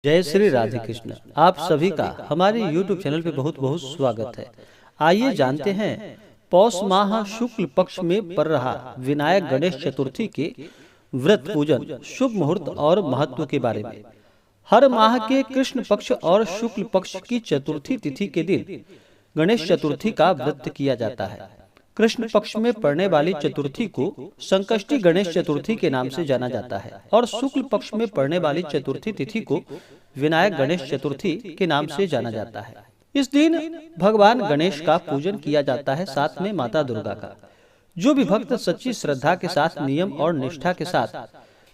जय श्री राधे कृष्ण। आप सभी का हमारे YouTube चैनल पे बहुत बहुत स्वागत है। आइए जानते हैं पौष माह शुक्ल पक्ष में पड़ रहा विनायक गणेश चतुर्थी के व्रत पूजन शुभ मुहूर्त और महत्व के बारे में। हर माह के कृष्ण पक्ष और शुक्ल पक्ष की चतुर्थी तिथि के दिन गणेश चतुर्थी का व्रत किया जाता है। कृष्ण पक्ष में पड़ने वाली चतुर्थी को संकष्टी गणेश चतुर्थी के नाम से जाना जाता है और शुक्ल पक्ष में पड़ने वाली चतुर्थी तिथि को विनायक गणेश चतुर्थी के नाम से जाना जाता है। इस दिन भगवान गणेश का पूजन किया जाता है, साथ में माता दुर्गा का। जो भी भक्त सच्ची श्रद्धा के साथ नियम और निष्ठा के साथ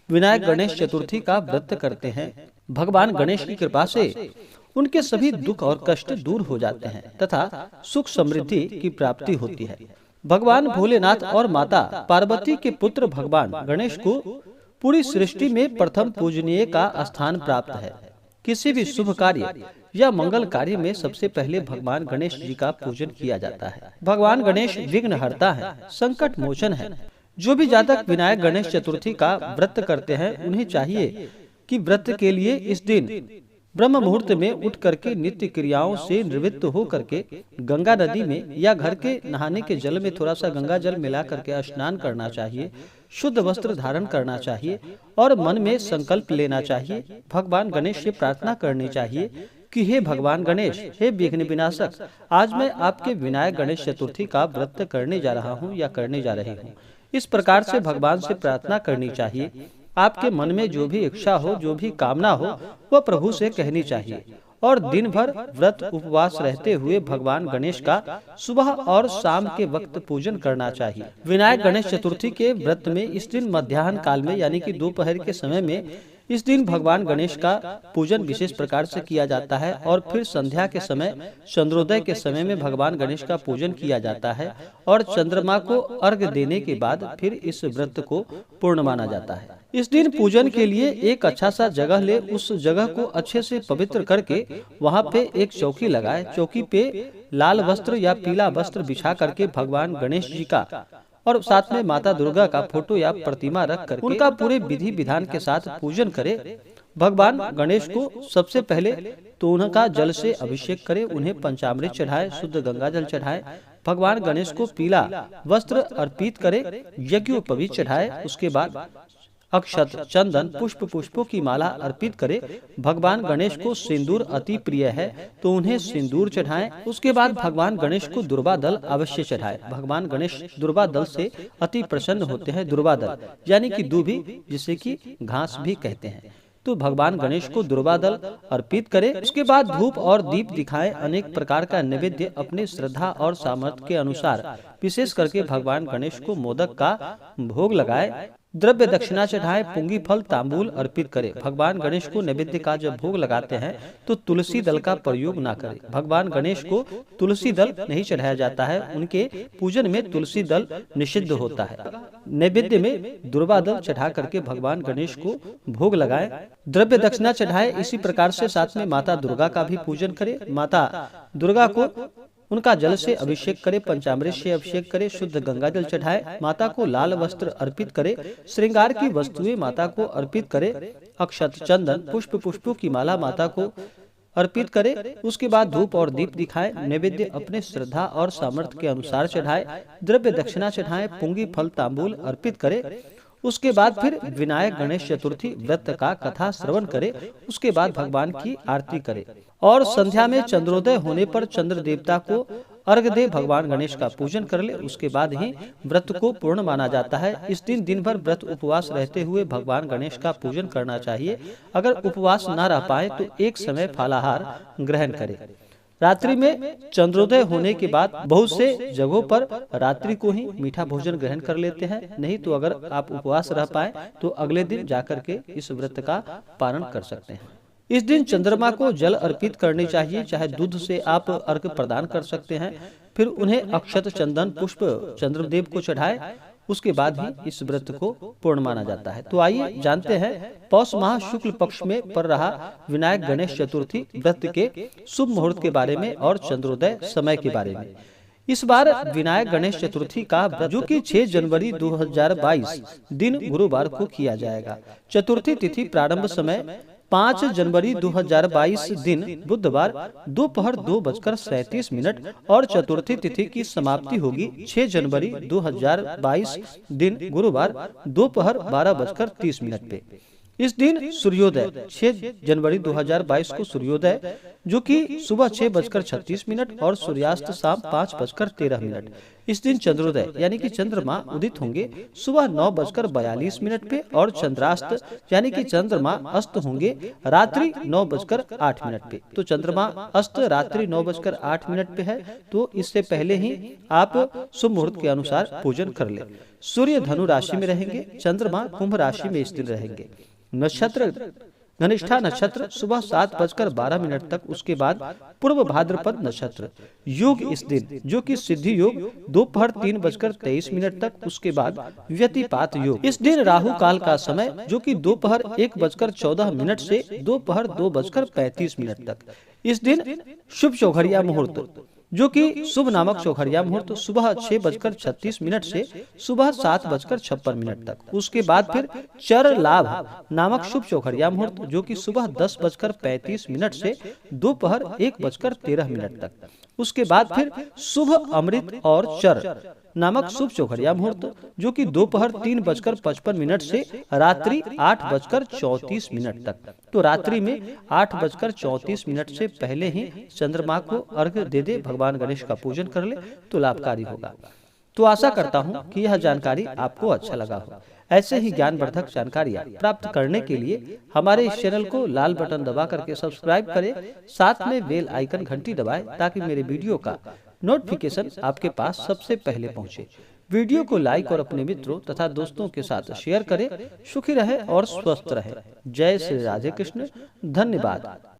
विनायक गणेश चतुर्थी का व्रत करते हैं, भगवान गणेश की कृपा से उनके सभी दुख और कष्ट दूर हो जाते हैं तथा सुख समृद्धि की प्राप्ति होती है। भगवान भोलेनाथ और माता पार्वती के पुत्र भगवान गणेश को पूरी सृष्टि में प्रथम पूजनीय का स्थान प्राप्त है। किसी भी शुभ कार्य या मंगल कार्य में सबसे पहले भगवान गणेश जी का पूजन किया जाता है। भगवान गणेश विघ्नहर्ता है, संकट मोचन है। जो भी जातक विनायक गणेश चतुर्थी का व्रत करते हैं, उन्हें चाहिए कि व्रत के लिए इस दिन ब्रह्म मुहूर्त में उठ करके नित्य क्रियाओं से निवृत्त हो करके गंगा नदी में या घर के नहाने के जल में थोड़ा सा गंगा जल मिला करके स्नान करना चाहिए, शुद्ध वस्त्र धारण करना चाहिए और मन में संकल्प लेना चाहिए। भगवान गणेश से प्रार्थना करनी चाहिए कि हे भगवान गणेश, हे विघ्न विनाशक, आज मैं आपके विनायक गणेश चतुर्थी का व्रत करने जा रहा हूँ या करने जा रही हूँ। इस प्रकार से भगवान से प्रार्थना करनी चाहिए। आपके मन में जो भी इच्छा हो, जो भी कामना हो, वह प्रभु से कहनी चाहिए और दिन भर व्रत उपवास रहते हुए भगवान गणेश का सुबह और शाम के वक्त पूजन करना चाहिए। विनायक गणेश चतुर्थी के व्रत में इस दिन मध्याह्न काल में यानी कि दोपहर के समय में इस दिन भगवान गणेश का पूजन विशेष प्रकार से किया जाता है और फिर संध्या के समय, चंद्रोदय के समय में भगवान गणेश का पूजन किया जाता है और चंद्रमा को अर्घ्य देने के बाद फिर इस व्रत को पूर्ण माना जाता है। इस दिन पूजन के लिए एक अच्छा सा जगह ले, उस जगह को अच्छे से पवित्र करके वहाँ पे एक चौकी लगाए। चौकी पे लाल वस्त्र या पीला वस्त्र बिछा करके भगवान गणेश जी का और साथ में माता दुर्गा का फोटो या प्रतिमा रख कर उनका पूरे विधि विधान के साथ पूजन करे। भगवान गणेश को सबसे पहले तो उनका जल से अभिषेक करे, उन्हें पंचामृत चढ़ाए, शुद्ध गंगा जल चढ़ाए। भगवान गणेश को पीला वस्त्र अर्पित करे, यज्ञोपवीत चढ़ाए। उसके बाद अक्षत, चंदन, पुष्पों की माला अर्पित करे। भगवान गणेश को सिंदूर अति प्रिय है तो उन्हें सिंदूर चढ़ाएं। उसके बाद भगवान गणेश को दुर्वा दल अवश्य चढ़ाएं। भगवान गणेश दुर्वा दल से अति प्रसन्न होते हैं। दुर्वा दल यानी कि दूभी, जिसे कि घास भी कहते हैं। तो भगवान गणेश को दुर्वा दल अर्पित करे। उसके बाद धूप और दीप दिखाएं। अनेक प्रकार का नैवेद्य अपने श्रद्धा और सामर्थ्य के अनुसार विशेष करके भगवान गणेश को मोदक का भोग लगाए। द्रव्य दक्षिणा चढ़ाए, पुंगी फल तांबूल अर्पित करे। भगवान गणेश को नैवेद्य का जब भोग लगाते हैं तो तुलसी दल का प्रयोग ना करें। भगवान गणेश को तुलसी दल नहीं चढ़ाया जाता है, उनके पूजन में तुलसी दल निषिद्ध होता है। नैवेद्य में दुर्वा दल चढ़ा करके भगवान गणेश को भोग लगाए, द्रव्य दक्षिणा चढ़ाए। इसी प्रकार से साथ में माता दुर्गा का भी पूजन करे। माता दुर्गा को उनका जल से अभिषेक करे, पंचामृत से अभिषेक करे, शुद्ध गंगा जल चढ़ाए। माता को लाल वस्त्र अर्पित करे, श्रृंगार की वस्तुएं माता को अर्पित करे। अक्षत, चंदन, पुष्पों की माला माता को अर्पित करे। उसके बाद धूप और दीप दिखाए। नैवेद्य अपने श्रद्धा और सामर्थ्य के अनुसार चढ़ाए। द्रव्य दक्षिणा चढ़ाए, पुंगी फल तांबूल अर्पित करे। उसके बाद फिर विनायक गणेश चतुर्थी व्रत का कथा श्रवण करे। उसके बाद भगवान की आरती करे और संध्या में चंद्रोदय होने पर चंद्र देवता को अर्घ दे भगवान गणेश का पूजन कर ले। उसके बाद ही व्रत को पूर्ण माना जाता है। इस दिन भर व्रत उपवास रहते हुए भगवान गणेश का पूजन करना चाहिए। अगर उपवास न रह पाए तो एक समय फलाहार ग्रहण करे। रात्रि में चंद्रोदय होने के बाद बहुत से जगहों पर रात्रि को ही मीठा भोजन ग्रहण कर लेते हैं। नहीं तो अगर आप उपवास रह पाए तो अगले दिन जाकर के इस व्रत का पालन कर सकते हैं। इस दिन चंद्रमा को जल अर्पित करनी चाहिए, चाहे दूध से आप अर्घ प्रदान कर सकते हैं। फिर उन्हें अक्षत, चंदन, पुष्प चंद्रदेव को चढ़ाए। उसके बाद ही इस व्रत को पूर्ण माना जाता है। तो आइए जानते हैं पौष माह शुक्ल पक्ष में पड़ रहा विनायक गणेश चतुर्थी व्रत के शुभ मुहूर्त के बारे में और चंद्रोदय समय के बारे में। इस बार विनायक गणेश चतुर्थी का व्रत जो कि 6 जनवरी 2022 दिन गुरुवार को किया जाएगा। चतुर्थी तिथि प्रारंभ समय 5 जनवरी 2022 दिन बुधवार दोपहर 2:37 और चतुर्थी तिथि की समाप्ति होगी 6 जनवरी 2022 दिन गुरुवार दोपहर 12:30 पे। इस दिन सूर्योदय 6 जनवरी 2022 को सूर्योदय जो कि सुबह 6:36 और सूर्यास्त शाम 5:13। इस दिन चंद्रोदय यानी कि चंद्रमा उदित होंगे सुबह 9:42 पे और चंद्रास्त यानी कि चंद्रमा अस्त होंगे रात्रि 9:08 पे। तो चंद्रमा अस्त रात्रि 9:08 पे है, तो इससे पहले ही आप शुभ मुहूर्त के अनुसार पूजन कर ले। सूर्य धनु राशि में रहेंगे, चंद्रमा कुंभ राशि में इस दिन रहेंगे। नक्षत्र धनिष्ठा नक्षत्र सुबह 7:12 तक, उसके बाद पूर्व भाद्रपद नक्षत्र। योग इस दिन जो कि सिद्धि योग दोपहर 3:23 तक, उसके बाद व्यतिपात योग। इस दिन राहु काल का समय जो कि दोपहर 1:14 से दोपहर 2:35 तक। इस दिन शुभ चौघड़िया मुहूर्त जो कि शुभ नामक चौघड़िया मुहूर्त सुबह 6:36 से सुबह 7:56 तक। उसके बाद फिर चर लाभ नामक शुभ चौघड़िया मुहूर्त जो कि सुबह 10:35 से दोपहर 1:13 तक। उसके बाद फिर शुभ अमृत और चर नामक शुभ चौघड़िया मुहूर्त जो कि दोपहर 3:55 से रात्रि 8:34 तक। तो रात्रि में 8:34 से पहले ही चंद्रमा को अर्घ्य दे दे, भगवान गणेश का पूजन कर ले तो लाभकारी होगा। तो आशा करता हूँ कि यह जानकारी आपको अच्छा लगा हो। ऐसे ही ज्ञानवर्धक जानकारियाँ प्राप्त करने के लिए हमारे इस चैनल को लाल बटन दबा करके सब्सक्राइब करें, साथ में बेल आइकन घंटी दबाएं ताकि मेरे वीडियो का नोटिफिकेशन आपके पास सबसे पहले पहुंचे। वीडियो को लाइक और अपने मित्रों तथा दोस्तों के साथ शेयर करें। सुखी रहे और स्वस्थ रहे। जय श्री राधे कृष्ण। धन्यवाद।